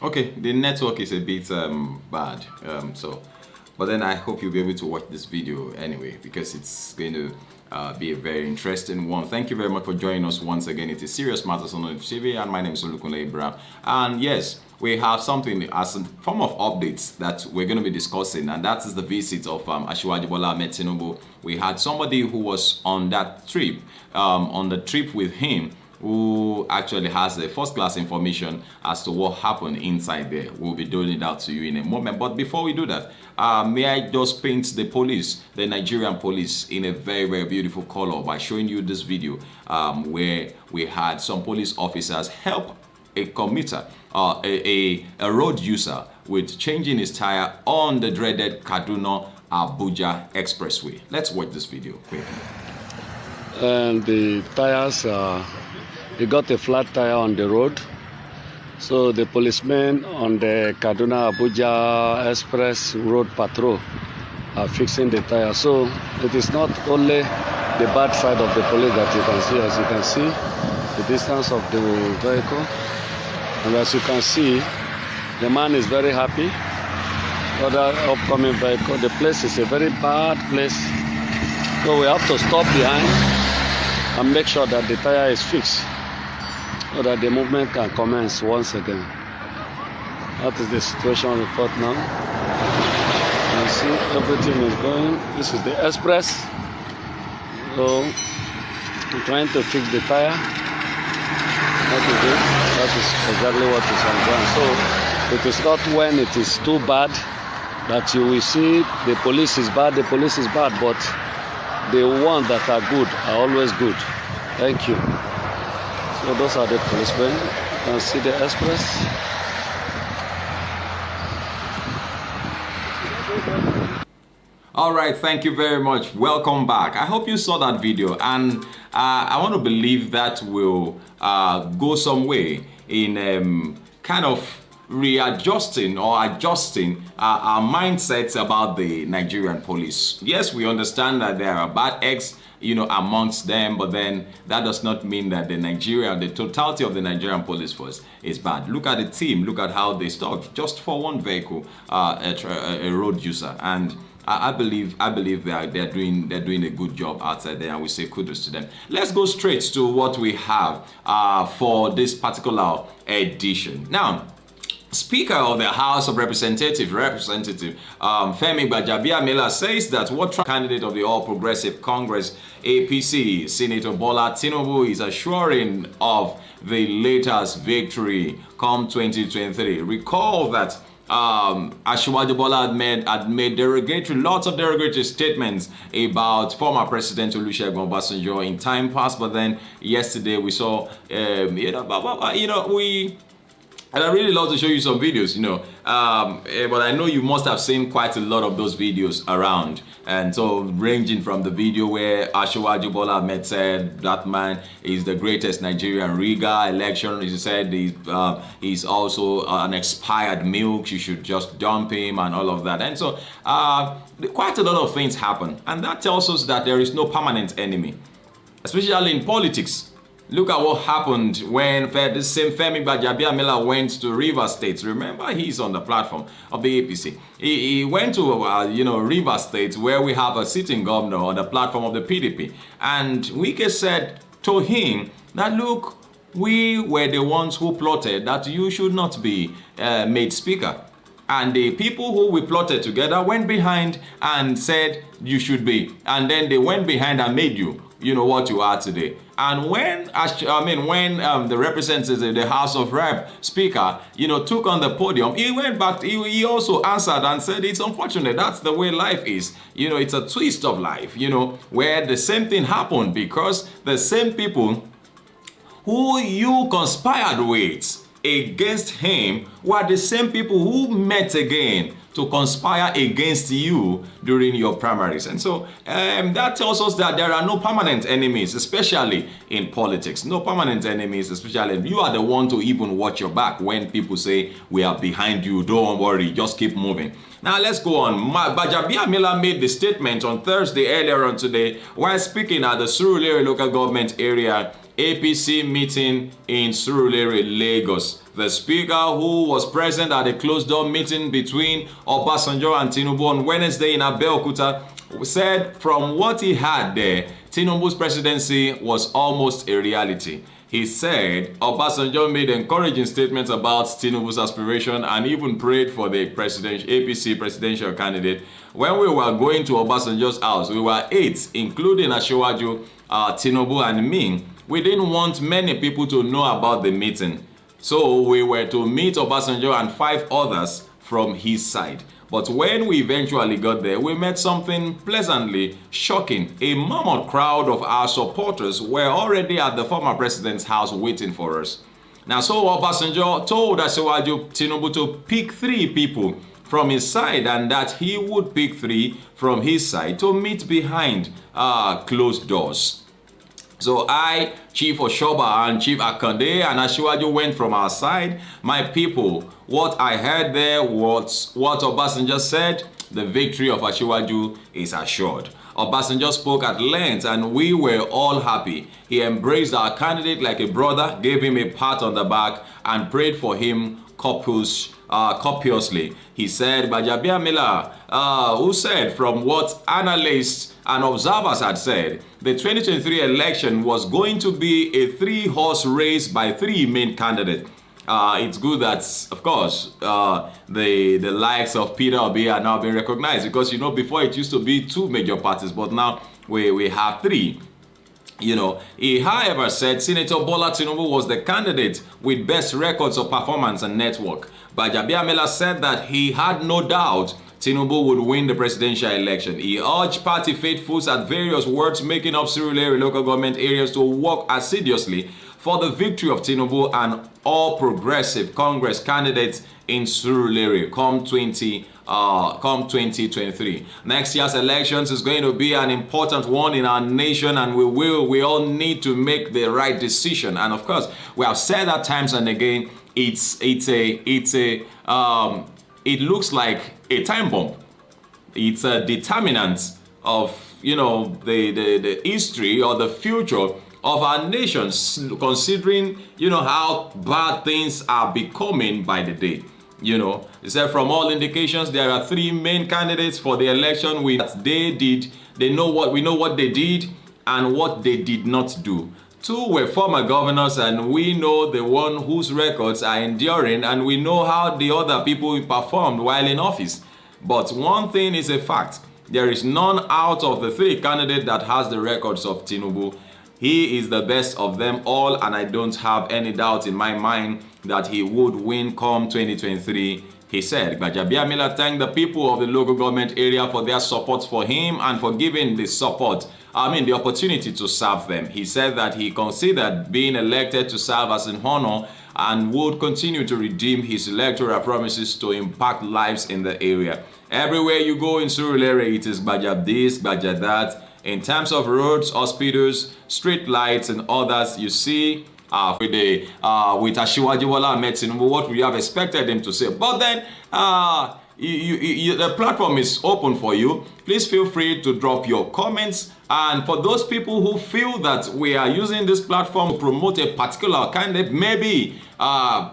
Okay, the network is a bit bad, but then I hope you'll be able to watch this video anyway because it's going to be a very interesting one. Thank you very much for joining us once again. It is Serious Matters on TV, and my name is Olukunle Ibrahim. And yes, we have something as a form of updates that we're going to be discussing, and that is the visit of Asiwaju Bola Ahmed Tinubu. We had somebody who was on that trip, on the trip with him, who actually has a first-class information as to what happened inside there. We'll be doing it out to you in a moment. But before we do that, may I just paint the police, the Nigerian police, in a very, very beautiful color by showing you this video where we had some police officers help a commuter, a road user, with changing his tire on the dreaded Kaduna-Abuja expressway. Let's watch this video quickly. And the tires they got a flat tire on the road, so the policemen on the Kaduna-Abuja Express Road Patrol are fixing the tire. So it is not only the bad side of the police that you can see. As you can see, the distance of the vehicle, and as you can see, the man is very happy. Other upcoming vehicle, the place is a very bad place, so we have to stop behind and make sure that the tire is fixed so that the movement can commence once again. That is the situation report now. You see everything is going. This is the express. So we're trying to fix the tire. That is it. That is exactly what is on ground. So it is not when it is too bad that you will see the police is bad, but the ones that are good are always good. Thank you. So those are the policemen. You can see the express. All right, thank you very much. Welcome back. I hope you saw that video, and I want to believe that will go some way in kind of readjusting or adjusting our mindsets about the Nigerian police. Yes, we understand that there are bad eggs, amongst them, but then that does not mean that the totality of the Nigerian police force is bad. Look at the team. Look at how they stopped just for one vehicle, a road user, and I believe they're doing a good job outside there, and we say kudos to them. Let's go straight to what we have for this particular edition. Now, Speaker of the House of Representatives, Femi Gbajabiamila, says that what candidate of the All Progressive Congress APC, Senator Bola Tinubu, is assuring of the latest victory come 2023. Recall that Asiwaju Bola had made lots of derogatory statements about former President Olusegun Obasanjo in time past, but then yesterday we saw, and I really love to show you some videos, but I know you must have seen quite a lot of those videos around. And so ranging from the video where Asiwaju Bola Ahmed said that man is the greatest Nigerian Riga election. He said he's also an expired milk. You should just dump him and all of that. And so quite a lot of things happen. And that tells us that there is no permanent enemy, especially in politics. Look at what happened when the same Femi Gbajabiamila went to Rivers State. Remember, he's on the platform of the APC. He went to, Rivers State, where we have a sitting governor on the platform of the PDP. And Wike said to him that, look, we were the ones who plotted that you should not be made speaker. And the people who we plotted together went behind and said you should be. And then they went behind and made you, what you are today. And when the representative, the House of Rep Speaker, took on the podium, he went back, he also answered and said it's unfortunate. That's the way life is. It's a twist of life, where the same thing happened because the same people who you conspired with against him were the same people who met again to conspire against you during your primaries. And so that tells us that there are no permanent enemies, especially in politics. No permanent enemies, especially if you are the one to even watch your back when people say, we are behind you, don't worry, just keep moving. Now let's go on. Gbajabiamila made the statement on Thursday earlier on today while speaking at the Surulere local government area APC meeting in Surulere, Lagos. The speaker, who was present at a closed-door meeting between Obasanjo and Tinubu on Wednesday in Abeokuta, said from what he had there, Tinubu's presidency was almost a reality. He said Obasanjo made encouraging statements about Tinubu's aspiration and even prayed for the APC presidential candidate. When we were going to Obasanjo's house, we were 8, including Asiwaju, Tinubu and me. We didn't want many people to know about the meeting. So we were to meet Obasanjo and 5 others from his side. But when we eventually got there, we met something pleasantly shocking. A mammoth crowd of our supporters were already at the former president's house waiting for us. Now, so Obasanjo told Asiwaju Tinubu to pick 3 people from his side and that he would pick 3 from his side to meet behind closed doors. So I, Chief Oshoba and Chief Akande and Asiwaju went from our side. My people, what I heard there was what Obasanjo said: the victory of Asiwaju is assured. Obasanjo spoke at length and we were all happy. He embraced our candidate like a brother, gave him a pat on the back and prayed for him copiously. He said Gbajabiamila, who said from what analysts and observers had said, the 2023 election was going to be a 3-horse race by 3 main candidates. It's good that, of course, the likes of Peter Obi are now being recognized, because, you know, before it used to be 2 major parties, but now we have 3. You know, he, however, said Senator Bola Tinubu was the candidate with best records of performance and network. Gbajabiamila said that he had no doubt Tinubu would win the presidential election. He urged party faithfuls at various wards making up Surulere local government areas to work assiduously for the victory of Tinubu and all progressive Congress candidates in Surulere come 2023. Next year's elections is going to be an important one in our nation, and we all need to make the right decision. And of course, we have said that times and again, it looks like a time bomb. It's a determinant of, you know, the history or the future of our nations, considering, you know, how bad things are becoming by the day. You know, he said from all indications there are 3 main candidates for the election. We know what they did and what they did not do. 2 were former governors, and we know the one whose records are enduring, and we know how the other people performed while in office. But one thing is a fact: there is none out of the 3 candidates that has the records of Tinubu. He is the best of them all, and I don't have any doubt in my mind that he would win come 2023, he said. Gbajabiamila thanked the people of the local government area for their support for him and for giving the opportunity to serve them. He said that he considered being elected to serve as an honor and would continue to redeem his electoral promises to impact lives in the area. Everywhere you go in Surulere, it is Gbajab this, Gbajab that. In terms of roads, hospitals, street lights, and others, you see with Asiwaju Bola Tinubu, what we have expected him to say. But then the platform is open for you. Please feel free to drop your comments. And for those people who feel that we are using this platform to promote a particular candidate, maybe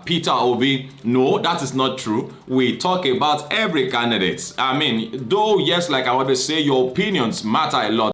Peter Obi, no, that is not true. We talk about every candidate. I mean, though, yes, like I want to say, your opinions matter a lot.